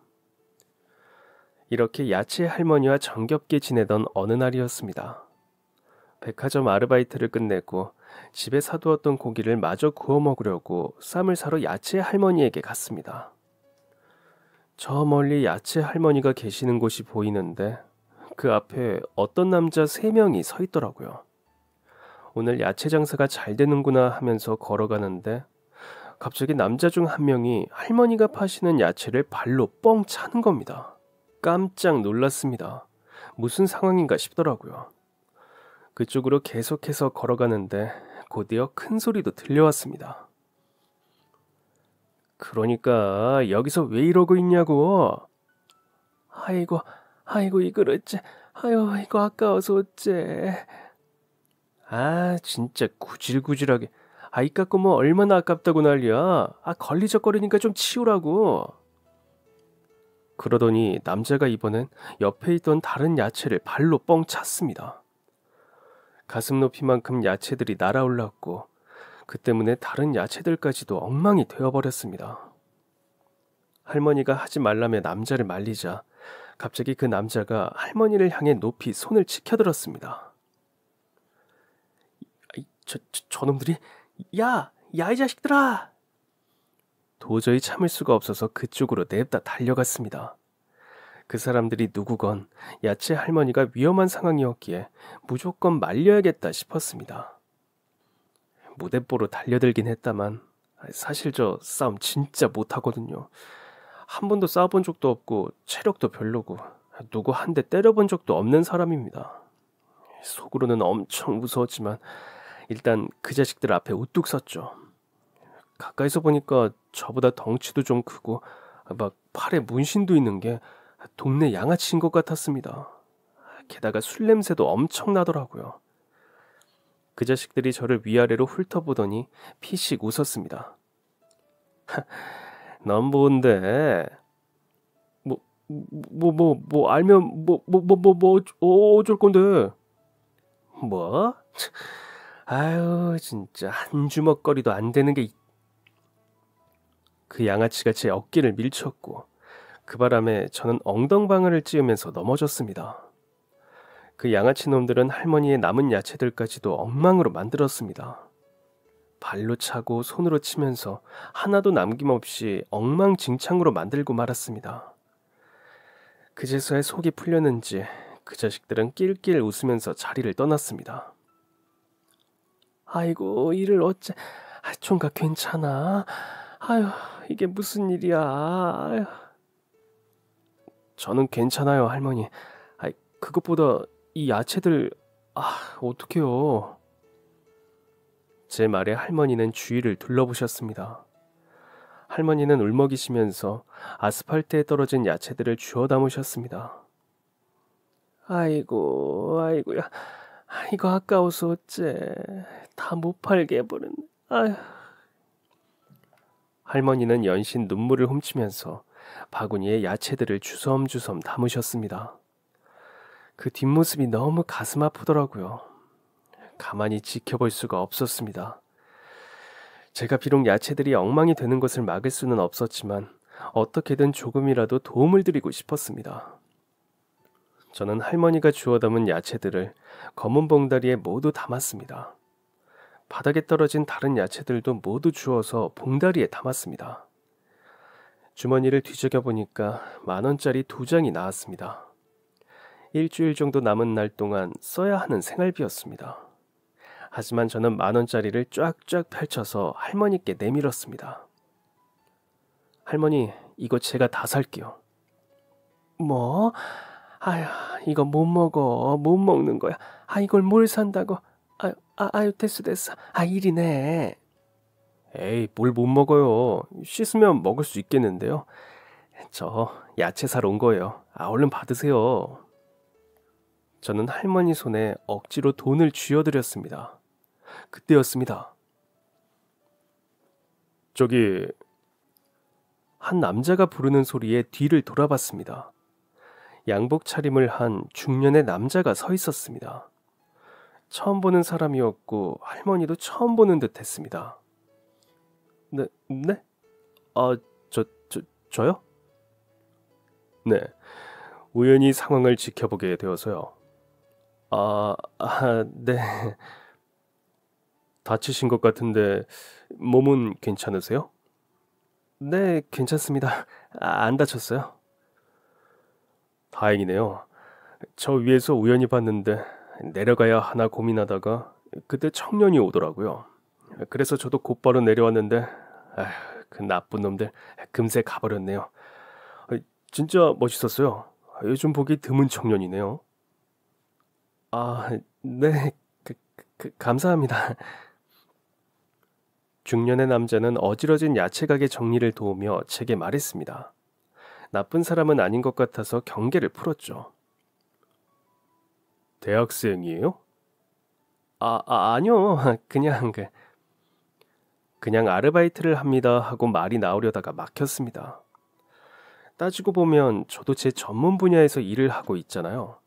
이렇게 야채 할머니와 정겹게 지내던 어느 날이었습니다. 백화점 아르바이트를 끝내고 집에 사두었던 고기를 마저 구워 먹으려고 쌈을 사러 야채 할머니에게 갔습니다. 저 멀리 야채 할머니가 계시는 곳이 보이는데 그 앞에 어떤 남자 3명이 서 있더라고요. 오늘 야채 장사가 잘 되는구나 하면서 걸어가는데 갑자기 남자 중 한 명이 할머니가 파시는 야채를 발로 뻥 차는 겁니다. 깜짝 놀랐습니다. 무슨 상황인가 싶더라고요. 그쪽으로 계속해서 걸어가는데 곧이어 큰 소리도 들려왔습니다. 그러니까 여기서 왜 이러고 있냐고. 아이고 이걸 어째. 아유 이거 아까워서 어째. 아 진짜 구질구질하게. 이 깎고 뭐 얼마나 아깝다고 난리야. 걸리적거리니까 좀 치우라고. 그러더니 남자가 이번엔 옆에 있던 다른 야채를 발로 뻥 찼습니다. 가슴 높이만큼 야채들이 날아올랐고 그 때문에 다른 야채들까지도 엉망이 되어버렸습니다. 할머니가 하지 말라며 남자를 말리자 갑자기 그 남자가 할머니를 향해 높이 손을 치켜들었습니다. 저놈들이 야 이 자식들아! 도저히 참을 수가 없어서 그쪽으로 냅다 달려갔습니다. 그 사람들이 누구건 야채 할머니가 위험한 상황이었기에 무조건 말려야겠다 싶었습니다. 무대뽀로 달려들긴 했다만 사실 저 싸움 진짜 못하거든요. 한 번도 싸워본 적도 없고 체력도 별로고 누구 한 대 때려본 적도 없는 사람입니다. 속으로는 엄청 무서웠지만 일단 그 자식들 앞에 우뚝 섰죠. 가까이서 보니까 저보다 덩치도 좀 크고 막 팔에 문신도 있는 게 동네 양아치인 것 같았습니다. 게다가 술 냄새도 엄청 나더라고요. 그 자식들이 저를 위아래로 훑어보더니 피식 웃었습니다. 넌 뭔데? 알면 어쩔 건데? 뭐? 아유 진짜 한 주먹거리도 안 되는 게. 그 양아치가 제 어깨를 밀쳤고 그 바람에 저는 엉덩방아를 찧으면서 넘어졌습니다. 그 양아치 놈들은 할머니의 남은 야채들까지도 엉망으로 만들었습니다. 발로 차고 손으로 치면서 하나도 남김없이 엉망진창으로 만들고 말았습니다. 그제서야 속이 풀렸는지 그 자식들은 낄낄 웃으면서 자리를 떠났습니다. 아이고 이를 어째. 총각 괜찮아? 아유 이게 무슨 일이야. 아유. 저는 괜찮아요 할머니. 그것보다 이 야채들 어떡해요. 제 말에 할머니는 주위를 둘러보셨습니다. 할머니는 울먹이시면서 아스팔트에 떨어진 야채들을 주워 담으셨습니다. 아이고야. 이거 아까워서 어째. 다 못 팔게 해버렸네. 아휴. 할머니는 연신 눈물을 훔치면서 바구니에 야채들을 주섬주섬 담으셨습니다. 그 뒷모습이 너무 가슴 아프더라고요. 가만히 지켜볼 수가 없었습니다. 제가 비록 야채들이 엉망이 되는 것을 막을 수는 없었지만 어떻게든 조금이라도 도움을 드리고 싶었습니다. 저는 할머니가 주워 담은 야채들을 검은 봉다리에 모두 담았습니다. 바닥에 떨어진 다른 야채들도 모두 주워서 봉다리에 담았습니다. 주머니를 뒤적여 보니까 10,000원짜리 2장이 나왔습니다. 일주일 정도 남은 날 동안 써야 하는 생활비였습니다. 하지만 저는 10,000원짜리를 쫙쫙 펼쳐서 할머니께 내밀었습니다. 할머니, 이거 제가 다 살게요. 뭐? 아휴, 이거 못 먹어. 못 먹는 거야. 이걸 뭘 산다고? 아유, 됐어. 일이네. 에이, 뭘 못 먹어요. 씻으면 먹을 수 있겠는데요. 저 야채 사러 온 거예요. 얼른 받으세요. 저는 할머니 손에 억지로 돈을 쥐어드렸습니다. 그때였습니다. 저기, 한 남자가 부르는 소리에 뒤를 돌아봤습니다. 양복 차림을 한 중년의 남자가 서 있었습니다. 처음 보는 사람이었고 할머니도 처음 보는 듯 했습니다. 네? 저요? 네, 우연히 상황을 지켜보게 되어서요. 네. 다치신 것 같은데 몸은 괜찮으세요? 네, 괜찮습니다. 안 다쳤어요. 다행이네요. 저 위에서 우연히 봤는데 내려가야 하나 고민하다가 그때 청년이 오더라고요. 그래서 저도 곧바로 내려왔는데 그 나쁜 놈들 금세 가버렸네요. 진짜 멋있었어요. 요즘 보기 드문 청년이네요. 네, 감사합니다. 중년의 남자는 어지러진 야채 가게 정리를 도우며 제게 말했습니다. 나쁜 사람은 아닌 것 같아서 경계를 풀었죠. 대학생이에요? 아니요. 그냥 아르바이트를 합니다 하고 말이 나오려다가 막혔습니다. 따지고 보면 저도 제 전문 분야에서 일을 하고 있잖아요.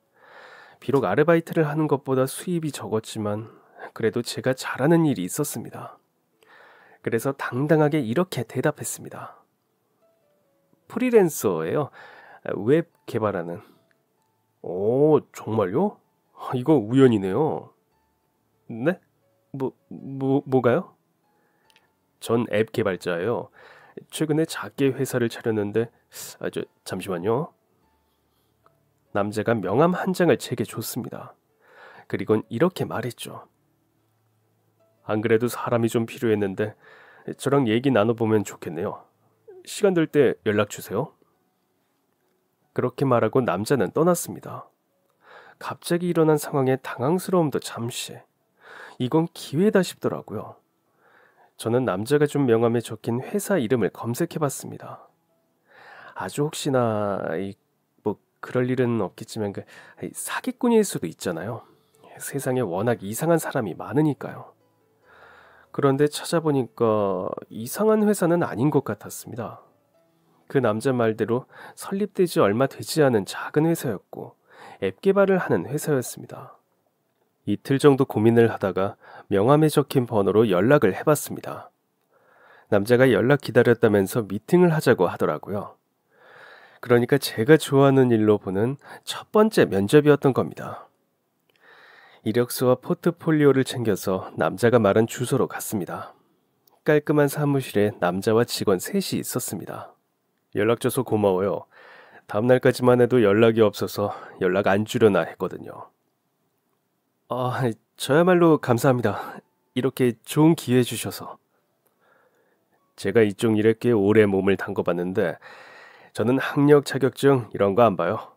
비록 아르바이트를 하는 것보다 수입이 적었지만 그래도 제가 잘하는 일이 있었습니다. 그래서 당당하게 이렇게 대답했습니다. 프리랜서예요. 웹 개발하는. 오, 정말요? 이거 우연이네요. 네? 뭐가요? 전 앱 개발자예요. 최근에 작게 회사를 차렸는데, 잠시만요. 남자가 명함 한 장을 제게 줬습니다. 그리곤 이렇게 말했죠. 안 그래도 사람이 좀 필요했는데 저랑 얘기 나눠보면 좋겠네요. 시간 될 때 연락 주세요. 그렇게 말하고 남자는 떠났습니다. 갑자기 일어난 상황에 당황스러움도 잠시. 이건 기회다 싶더라고요. 저는 남자가 준 명함에 적힌 회사 이름을 검색해봤습니다. 아주 혹시나 그럴 일은 없겠지만 사기꾼일 수도 있잖아요. 세상에 워낙 이상한 사람이 많으니까요. 그런데 찾아보니까 이상한 회사는 아닌 것 같았습니다. 그 남자 말대로 설립되지 얼마 되지 않은 작은 회사였고 앱 개발을 하는 회사였습니다. 이틀 정도 고민을 하다가 명함에 적힌 번호로 연락을 해봤습니다. 남자가 연락 기다렸다면서 미팅을 하자고 하더라고요. 그러니까 제가 좋아하는 일로 보는 첫 번째 면접이었던 겁니다. 이력서와 포트폴리오를 챙겨서 남자가 말한 주소로 갔습니다. 깔끔한 사무실에 남자와 직원 셋이 있었습니다. 연락 줘서 고마워요. 다음날까지만 해도 연락이 없어서 연락 안 주려나 했거든요. 저야말로 감사합니다. 이렇게 좋은 기회 주셔서. 제가 이쪽 일에 꽤 오래 몸을 담궈봤는데 저는 학력 자격증 이런 거 안 봐요.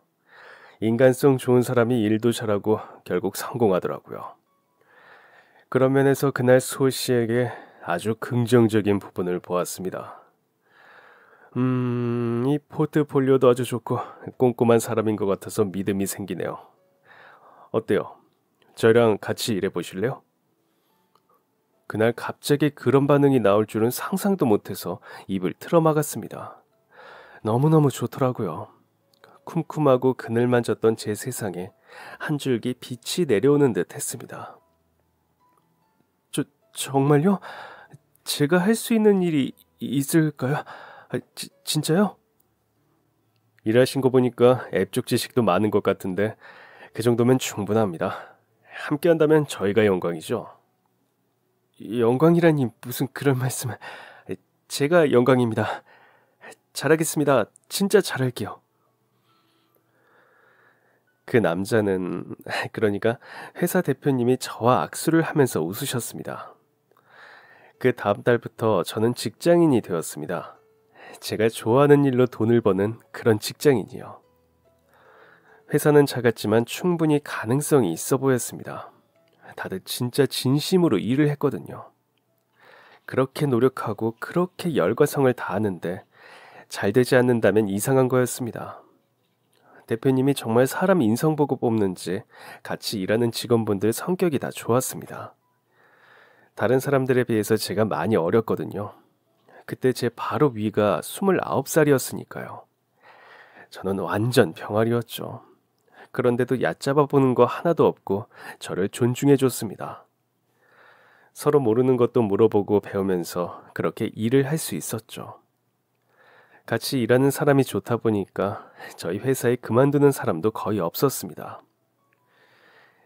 인간성 좋은 사람이 일도 잘하고 결국 성공하더라고요. 그런 면에서 그날 수호 씨에게 아주 긍정적인 부분을 보았습니다. 이 포트폴리오도 아주 좋고 꼼꼼한 사람인 것 같아서 믿음이 생기네요. 어때요? 저랑 같이 일해 보실래요? 그날 갑자기 그런 반응이 나올 줄은 상상도 못해서 입을 틀어막았습니다. 너무너무 좋더라고요. 쿰쿰하고 그늘만 졌던 제 세상에 한 줄기 빛이 내려오는 듯 했습니다. 정말요? 제가 할 수 있는 일이 있을까요? 진짜요? 일하신 거 보니까 앱 쪽 지식도 많은 것 같은데 그 정도면 충분합니다. 함께 한다면 저희가 영광이죠. 영광이라니 무슨 그런 말씀을. 제가 영광입니다. 잘하겠습니다. 진짜 잘할게요. 그 남자는 그러니까 회사 대표님이 저와 악수를 하면서 웃으셨습니다. 그 다음 달부터 저는 직장인이 되었습니다. 제가 좋아하는 일로 돈을 버는 그런 직장인이요. 회사는 작았지만 충분히 가능성이 있어 보였습니다. 다들 진짜 진심으로 일을 했거든요. 그렇게 노력하고 그렇게 열과 성을 다하는데 잘 되지 않는다면 이상한 거였습니다. 대표님이 정말 사람 인성 보고 뽑는지 같이 일하는 직원분들 성격이 다 좋았습니다. 다른 사람들에 비해서 제가 많이 어렸거든요. 그때 제 바로 위가 29살이었으니까요. 저는 완전 병아리였죠. 그런데도 얕잡아 보는 거 하나도 없고 저를 존중해 줬습니다. 서로 모르는 것도 물어보고 배우면서 그렇게 일을 할 수 있었죠. 같이 일하는 사람이 좋다 보니까 저희 회사에 그만두는 사람도 거의 없었습니다.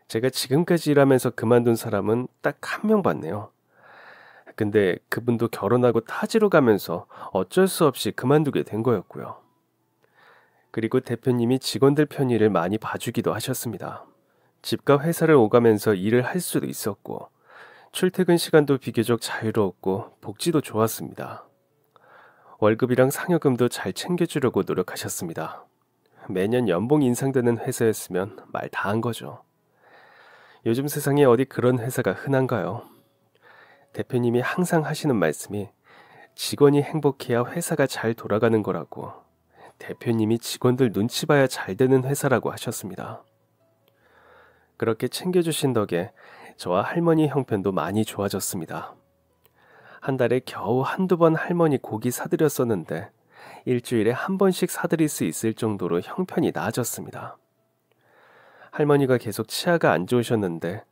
제가 지금까지 일하면서 그만둔 사람은 딱 한 명 봤네요. 근데 그분도 결혼하고 타지로 가면서 어쩔 수 없이 그만두게 된 거였고요. 그리고 대표님이 직원들 편의를 많이 봐주기도 하셨습니다. 집과 회사를 오가면서 일을 할 수도 있었고 출퇴근 시간도 비교적 자유로웠고 복지도 좋았습니다. 월급이랑 상여금도 잘 챙겨주려고 노력하셨습니다. 매년 연봉 인상되는 회사였으면 말 다 한 거죠. 요즘 세상에 어디 그런 회사가 흔한가요? 대표님이 항상 하시는 말씀이 직원이 행복해야 회사가 잘 돌아가는 거라고, 대표님이 직원들 눈치 봐야 잘 되는 회사라고 하셨습니다. 그렇게 챙겨주신 덕에 저와 할머니 형편도 많이 좋아졌습니다. 한 달에 겨우 한두 번 할머니 고기 사드렸었는데 일주일에 한 번씩 사드릴 수 있을 정도로 형편이 나아졌습니다. 할머니가 계속 치아가 안 좋으셨는데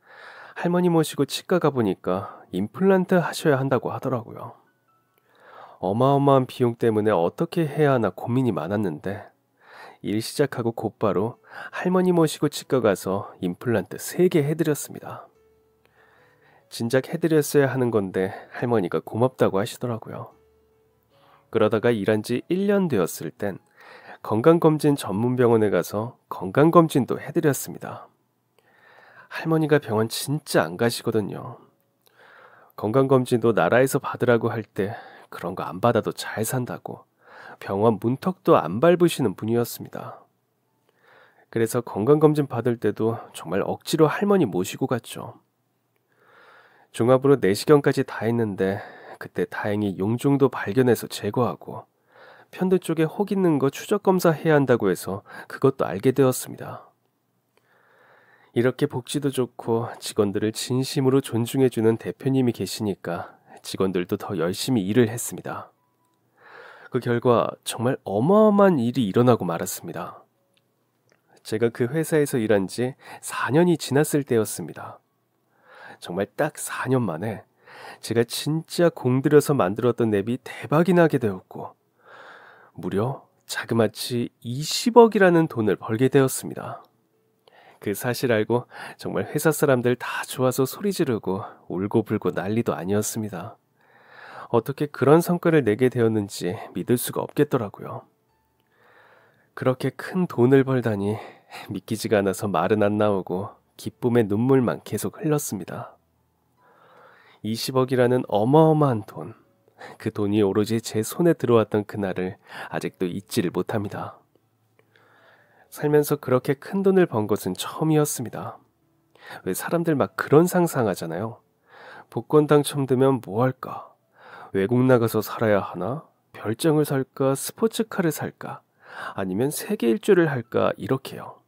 할머니 모시고 치과 가보니까 임플란트 하셔야 한다고 하더라고요. 어마어마한 비용 때문에 어떻게 해야 하나 고민이 많았는데 일 시작하고 곧바로 할머니 모시고 치과 가서 임플란트 3개 해드렸습니다. 진작 해드렸어야 하는 건데 할머니가 고맙다고 하시더라고요. 그러다가 일한 지 1년 되었을 땐 건강검진 전문병원에 가서 건강검진도 해드렸습니다. 할머니가 병원 진짜 안 가시거든요. 건강검진도 나라에서 받으라고 할 때 그런 거 안 받아도 잘 산다고 병원 문턱도 안 밟으시는 분이었습니다. 그래서 건강검진 받을 때도 정말 억지로 할머니 모시고 갔죠. 종합으로 내시경까지 다 했는데 그때 다행히 용종도 발견해서 제거하고 편두 쪽에 혹 있는 거 추적 검사해야 한다고 해서 그것도 알게 되었습니다. 이렇게 복지도 좋고 직원들을 진심으로 존중해주는 대표님이 계시니까 직원들도 더 열심히 일을 했습니다. 그 결과 정말 어마어마한 일이 일어나고 말았습니다. 제가 그 회사에서 일한 지 4년이 지났을 때였습니다. 정말 딱 4년 만에 제가 진짜 공들여서 만들었던 앱이 대박이 나게 되었고 무려 자그마치 20억이라는 돈을 벌게 되었습니다. 그 사실 알고 정말 회사 사람들 다 좋아서 소리 지르고 울고불고 난리도 아니었습니다. 어떻게 그런 성과를 내게 되었는지 믿을 수가 없겠더라고요. 그렇게 큰 돈을 벌다니 믿기지가 않아서 말은 안 나오고 기쁨의 눈물만 계속 흘렀습니다. 20억이라는 어마어마한 돈, 그 돈이 오로지 제 손에 들어왔던 그날을 아직도 잊지를 못합니다. 살면서 그렇게 큰 돈을 번 것은 처음이었습니다. 왜 사람들 막 그런 상상하잖아요. 복권 당첨되면 뭐 할까? 외국 나가서 살아야 하나? 별장을 살까? 스포츠카를 살까? 아니면 세계 일주를 할까? 이렇게요.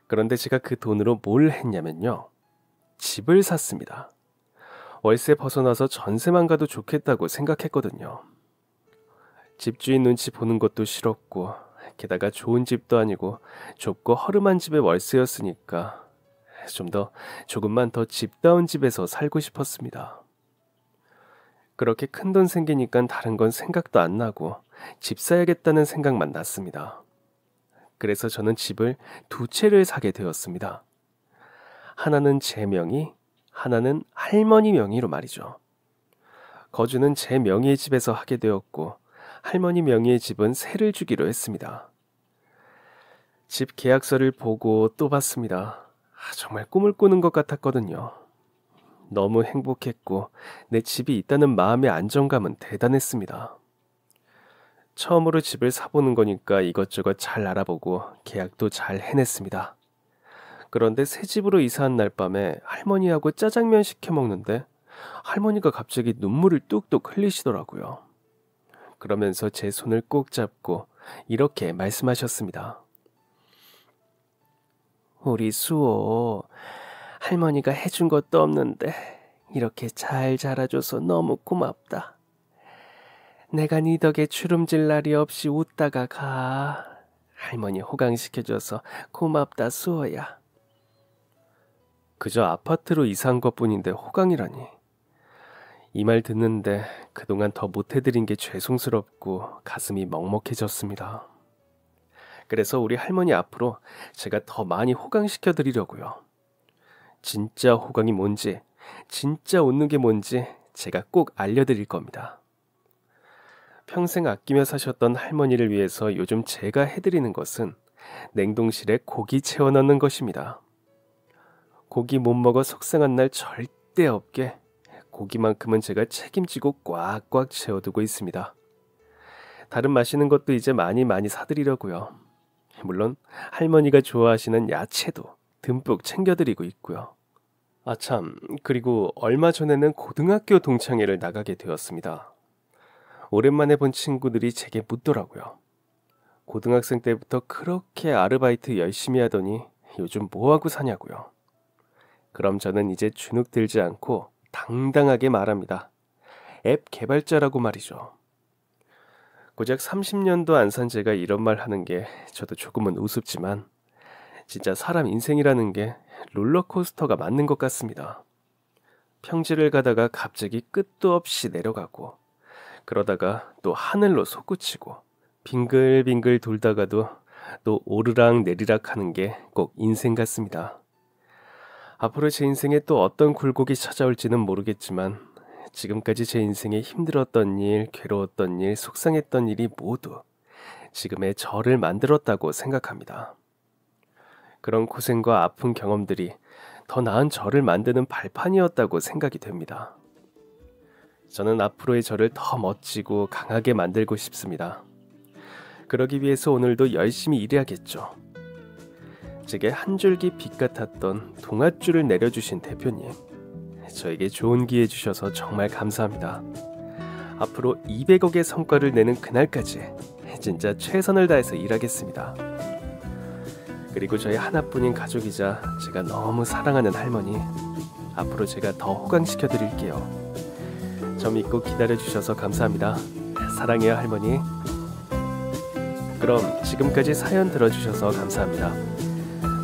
그런데 제가 그 돈으로 뭘 했냐면요. 집을 샀습니다. 월세 벗어나서 전세만 가도 좋겠다고 생각했거든요. 집주인 눈치 보는 것도 싫었고 게다가 좋은 집도 아니고 좁고 허름한 집의 월세였으니까 조금만 더 집다운 집에서 살고 싶었습니다. 그렇게 큰 돈 생기니까 다른 건 생각도 안 나고 집 사야겠다는 생각만 났습니다. 그래서 저는 집을 2채를 사게 되었습니다. 하나는 제 명의, 하나는 할머니 명의로 말이죠. 거주는 제 명의의 집에서 하게 되었고 할머니 명의의 집은 세를 주기로 했습니다. 집 계약서를 보고 또 봤습니다. 정말 꿈을 꾸는 것 같았거든요. 너무 행복했고 내 집이 있다는 마음의 안정감은 대단했습니다. 처음으로 집을 사보는 거니까 이것저것 잘 알아보고 계약도 잘 해냈습니다. 그런데 새 집으로 이사한 날 밤에 할머니하고 짜장면 시켜 먹는데 할머니가 갑자기 눈물을 뚝뚝 흘리시더라고요. 그러면서 제 손을 꼭 잡고 이렇게 말씀하셨습니다. 우리 수호, 할머니가 해준 것도 없는데 이렇게 잘 자라줘서 너무 고맙다. 내가 네 덕에 주름질 날이 없이 웃다가 가. 할머니 호강시켜줘서 고맙다 수호야. 그저 아파트로 이사한 것뿐인데 호강이라니. 이 말 듣는데 그동안 더 못해드린 게 죄송스럽고 가슴이 먹먹해졌습니다. 그래서 우리 할머니 앞으로 제가 더 많이 호강시켜드리려고요. 진짜 호강이 뭔지, 진짜 웃는 게 뭔지 제가 꼭 알려드릴 겁니다. 평생 아끼며 사셨던 할머니를 위해서 요즘 제가 해드리는 것은 냉동실에 고기 채워 넣는 것입니다. 고기 못 먹어 속상한 날 절대 없게 고기만큼은 제가 책임지고 꽉꽉 채워두고 있습니다. 다른 맛있는 것도 이제 많이 사드리려고요. 물론 할머니가 좋아하시는 야채도 듬뿍 챙겨드리고 있고요. 아참, 그리고 얼마 전에는 고등학교 동창회를 나가게 되었습니다. 오랜만에 본 친구들이 제게 묻더라고요. 고등학생 때부터 그렇게 아르바이트 열심히 하더니 요즘 뭐하고 사냐고요. 그럼 저는 이제 주눅 들지 않고 당당하게 말합니다. 앱 개발자라고 말이죠. 고작 30년도 안 산 제가 이런 말 하는 게 저도 조금은 우습지만 진짜 사람 인생이라는 게 롤러코스터가 맞는 것 같습니다. 평지를 가다가 갑자기 끝도 없이 내려가고 그러다가 또 하늘로 솟구치고 빙글빙글 돌다가도 또 오르락 내리락 하는 게 꼭 인생 같습니다. 앞으로 제 인생에 또 어떤 굴곡이 찾아올지는 모르겠지만 지금까지 제 인생에 힘들었던 일, 괴로웠던 일, 속상했던 일이 모두 지금의 저를 만들었다고 생각합니다. 그런 고생과 아픈 경험들이 더 나은 저를 만드는 발판이었다고 생각이 됩니다. 저는 앞으로의 저를 더 멋지고 강하게 만들고 싶습니다. 그러기 위해서 오늘도 열심히 일해야겠죠. 제게 한 줄기 빛 같았던 동아줄을 내려주신 대표님, 저에게 좋은 기회 주셔서 정말 감사합니다. 앞으로 200억의 성과를 내는 그날까지 진짜 최선을 다해서 일하겠습니다. 그리고 저희 하나뿐인 가족이자 제가 너무 사랑하는 할머니, 앞으로 제가 더 호강시켜 드릴게요. 저 믿고 기다려주셔서 감사합니다. 사랑해요 할머니. 그럼 지금까지 사연 들어주셔서 감사합니다.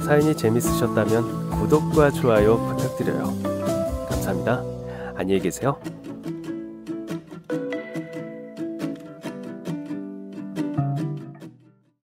사연이 재밌으셨다면 구독과 좋아요 부탁드려요. 감사합니다. 안녕히 계세요.